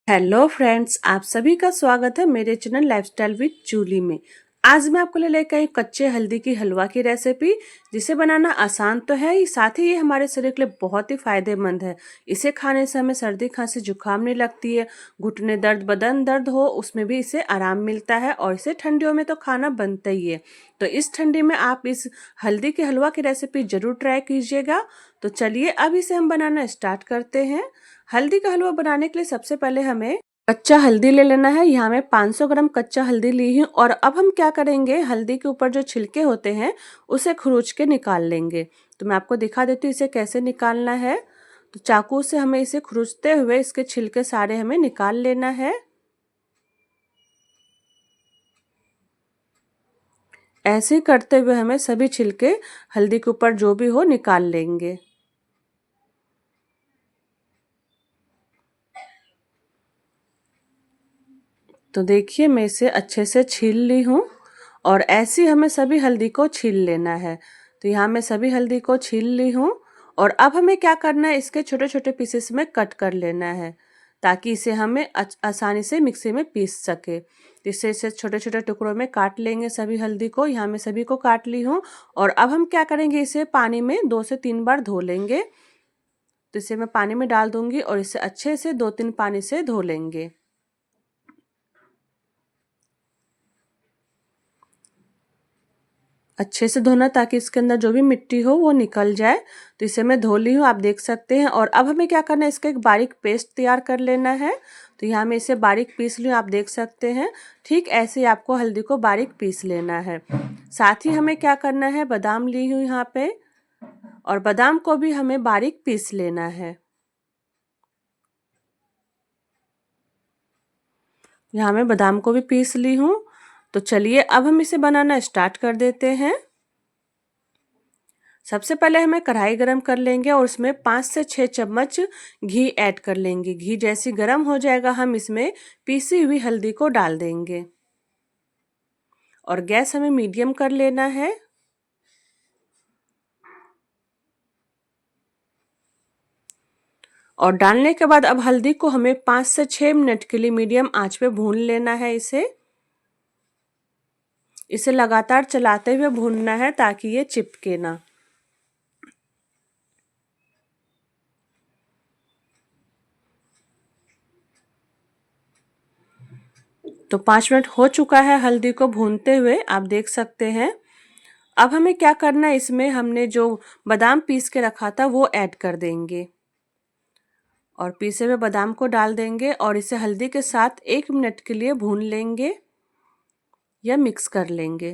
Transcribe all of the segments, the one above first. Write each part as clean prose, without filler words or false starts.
Hello friends, आप सभी का स्वागत है मेरे चैनल लाइफस्टाइल विद जूली में। आज मैं आपको लेकर आई कच्चे हल्दी की हलवा की रेसिपी, जिसे बनाना आसान तो है ही, साथ ही ये हमारे शरीर के लिए बहुत ही फायदेमंद है। इसे खाने से हमें सर्दी खांसी जुकाम नहीं लगती है, घुटने दर्द बदन दर्द हो उसमें भी इसे आराम मिलता है, और इसे ठंडियों में तो खाना बनता ही है। तो इस ठंडी में आप इस हल्दी के हलवा की रेसिपी जरूर ट्राई कीजिएगा। तो चलिए अब इसे हम बनाना स्टार्ट करते हैं। हल्दी का हलवा बनाने के लिए सबसे पहले हमें कच्चा हल्दी ले लेना है। यहाँ मैं 500 ग्राम कच्चा हल्दी ली हूँ, और अब हम क्या करेंगे, हल्दी के ऊपर जो छिलके होते हैं उसे खरोच के निकाल लेंगे। तो मैं आपको दिखा देती हूँ इसे कैसे निकालना है। तो चाकू से हमें इसे खरोचते हुए इसके छिलके सारे हमें निकाल लेना है। ऐसे ही करते हुए हमें सभी छिलके हल्दी के ऊपर जो भी हो निकाल लेंगे। तो देखिए मैं इसे अच्छे से छील ली हूँ, और ऐसी हमें सभी हल्दी को छील लेना है। तो यहाँ मैं सभी हल्दी को छील ली हूँ, और अब हमें क्या करना है, इसके छोटे छोटे पीसेस में कट कर लेना है, ताकि इसे हमें आसानी से मिक्सी में पीस सके। तो इसे छोटे छोटे टुकड़ों में काट लेंगे सभी हल्दी को। यहाँ मैं सभी को काट ली हूँ, और अब हम क्या करेंगे, इसे पानी में 2 से 3 बार धो लेंगे। तो इसे मैं पानी में डाल दूंगी, और इसे अच्छे से 2-3 पानी से धो लेंगे। अच्छे से धोना, ताकि इसके अंदर जो भी मिट्टी हो वो निकल जाए। तो इसे मैं धो ली हूँ, आप देख सकते हैं। और अब हमें क्या करना है, इसका एक बारीक पेस्ट तैयार कर लेना है। तो यहाँ मैं इसे बारीक पीस ली हूँ, आप देख सकते हैं। ठीक ऐसे ही आपको हल्दी को बारीक पीस लेना है। साथ ही हमें क्या करना है, बादाम ली हूँ यहाँ पे, और बादाम को भी हमें बारीक पीस लेना है। यहाँ मैं बादाम को भी पीस ली हूँ। तो चलिए अब हम इसे बनाना स्टार्ट कर देते हैं। सबसे पहले हमें कढ़ाई गरम कर लेंगे, और उसमें 5 से 6 चम्मच घी ऐड कर लेंगे। घी जैसी गरम हो जाएगा, हम इसमें पीसी हुई हल्दी को डाल देंगे, और गैस हमें मीडियम कर लेना है। और डालने के बाद अब हल्दी को हमें 5 से 6 मिनट के लिए मीडियम आंच पे भून लेना है। इसे लगातार चलाते हुए भूनना है, ताकि ये चिपके ना। तो 5 मिनट हो चुका है हल्दी को भूनते हुए, आप देख सकते हैं। अब हमें क्या करना है, इसमें हमने जो बादाम पीस के रखा था वो ऐड कर देंगे, और पीसे हुए बादाम को डाल देंगे, और इसे हल्दी के साथ 1 मिनट के लिए भून लेंगे या मिक्स कर लेंगे।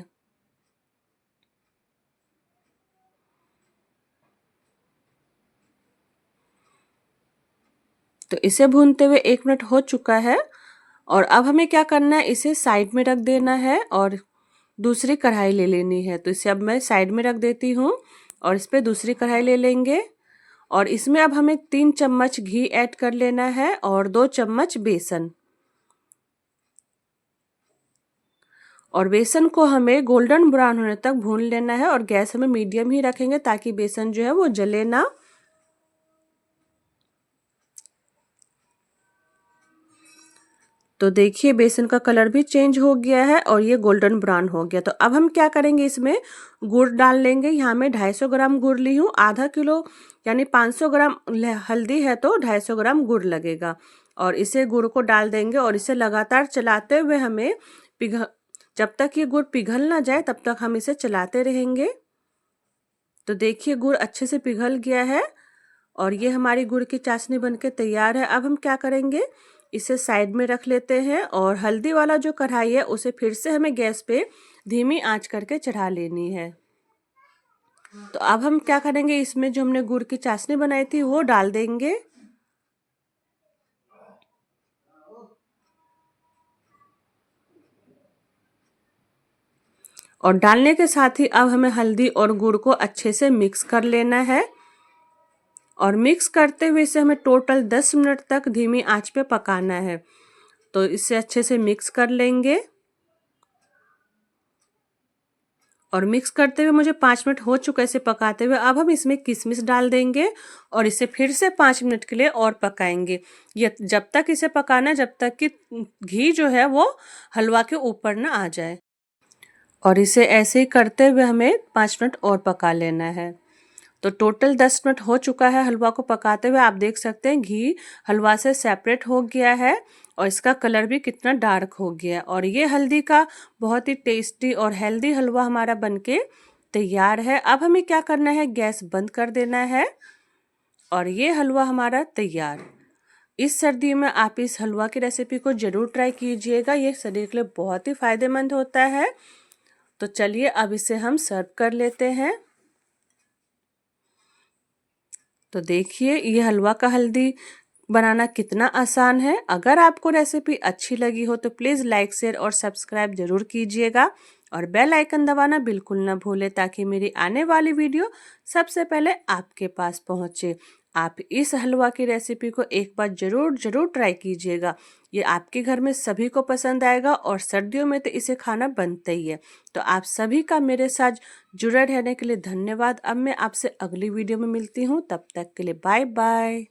तो इसे भूनते हुए 1 मिनट हो चुका है, और अब हमें क्या करना है, इसे साइड में रख देना है, और दूसरी कढ़ाई ले लेनी है। तो इसे अब मैं साइड में रख देती हूँ, और इस पे दूसरी कढ़ाई ले लेंगे, और इसमें अब हमें 3 चम्मच घी ऐड कर लेना है, और 2 चम्मच बेसन। और बेसन को हमें गोल्डन ब्राउन होने तक भून लेना है, और गैस हमें मीडियम ही रखेंगे, ताकि बेसन जो है वो जले ना। तो देखिए बेसन का कलर भी चेंज हो गया है, और ये गोल्डन ब्राउन हो गया। तो अब हम क्या करेंगे, इसमें गुड़ डाल लेंगे। यहाँ मैं 250 ग्राम गुड़ ली हूँ। आधा किलो यानी 500 ग्राम हल्दी है, तो 250 ग्राम गुड़ लगेगा। और इसे गुड़ को डाल देंगे, और इसे लगातार चलाते हुए हमें पिघल जब तक ये गुड़ पिघल ना जाए तब तक हम इसे चलाते रहेंगे। तो देखिए गुड़ अच्छे से पिघल गया है, और ये हमारी गुड़ की चाशनी बनके तैयार है। अब हम क्या करेंगे, इसे साइड में रख लेते हैं, और हल्दी वाला जो कढ़ाई है उसे फिर से हमें गैस पे धीमी आंच करके चढ़ा लेनी है। तो अब हम क्या करेंगे, इसमें जो हमने गुड़ की चाशनी बनाई थी वो डाल देंगे, और डालने के साथ ही अब हमें हल्दी और गुड़ को अच्छे से मिक्स कर लेना है। और मिक्स करते हुए इसे हमें टोटल 10 मिनट तक धीमी आंच पे पकाना है। तो इसे अच्छे से मिक्स कर लेंगे, और मिक्स करते हुए मुझे 5 मिनट हो चुका है इसे पकाते हुए। अब हम इसमें किशमिश डाल देंगे और इसे फिर से 5 मिनट के लिए और पकाएंगे। ये जब तक इसे पकाना है जब तक कि घी जो है वो हलवा के ऊपर ना आ जाए। और इसे ऐसे ही करते हुए हमें 5 मिनट और पका लेना है। तो टोटल 10 मिनट हो चुका है हलवा को पकाते हुए। आप देख सकते हैं घी हलवा से सेपरेट हो गया है और इसका कलर भी कितना डार्क हो गया है। और ये हल्दी का बहुत ही टेस्टी और हेल्दी हलवा हमारा बनके तैयार है। अब हमें क्या करना है, गैस बंद कर देना है और ये हलवा हमारा तैयार। इस सर्दियों में आप इस हलवा की रेसिपी को जरूर ट्राई कीजिएगा, ये शरीर के लिए बहुत ही फायदेमंद होता है। तो चलिए अब इसे हम सर्व कर लेते हैं। तो देखिए ये हलवा का हल्दी बनाना कितना आसान है। अगर आपको रेसिपी अच्छी लगी हो तो प्लीज़ लाइक शेयर और सब्सक्राइब जरूर कीजिएगा और बेल आइकन दबाना बिल्कुल ना भूलें ताकि मेरी आने वाली वीडियो सबसे पहले आपके पास पहुंचे। आप इस हलवा की रेसिपी को एक बार जरूर ट्राई कीजिएगा। ये आपके घर में सभी को पसंद आएगा और सर्दियों में तो इसे खाना बनता ही है। तो आप सभी का मेरे साथ जुड़े रहने के लिए धन्यवाद। अब मैं आपसे अगली वीडियो में मिलती हूँ, तब तक के लिए बाय बाय।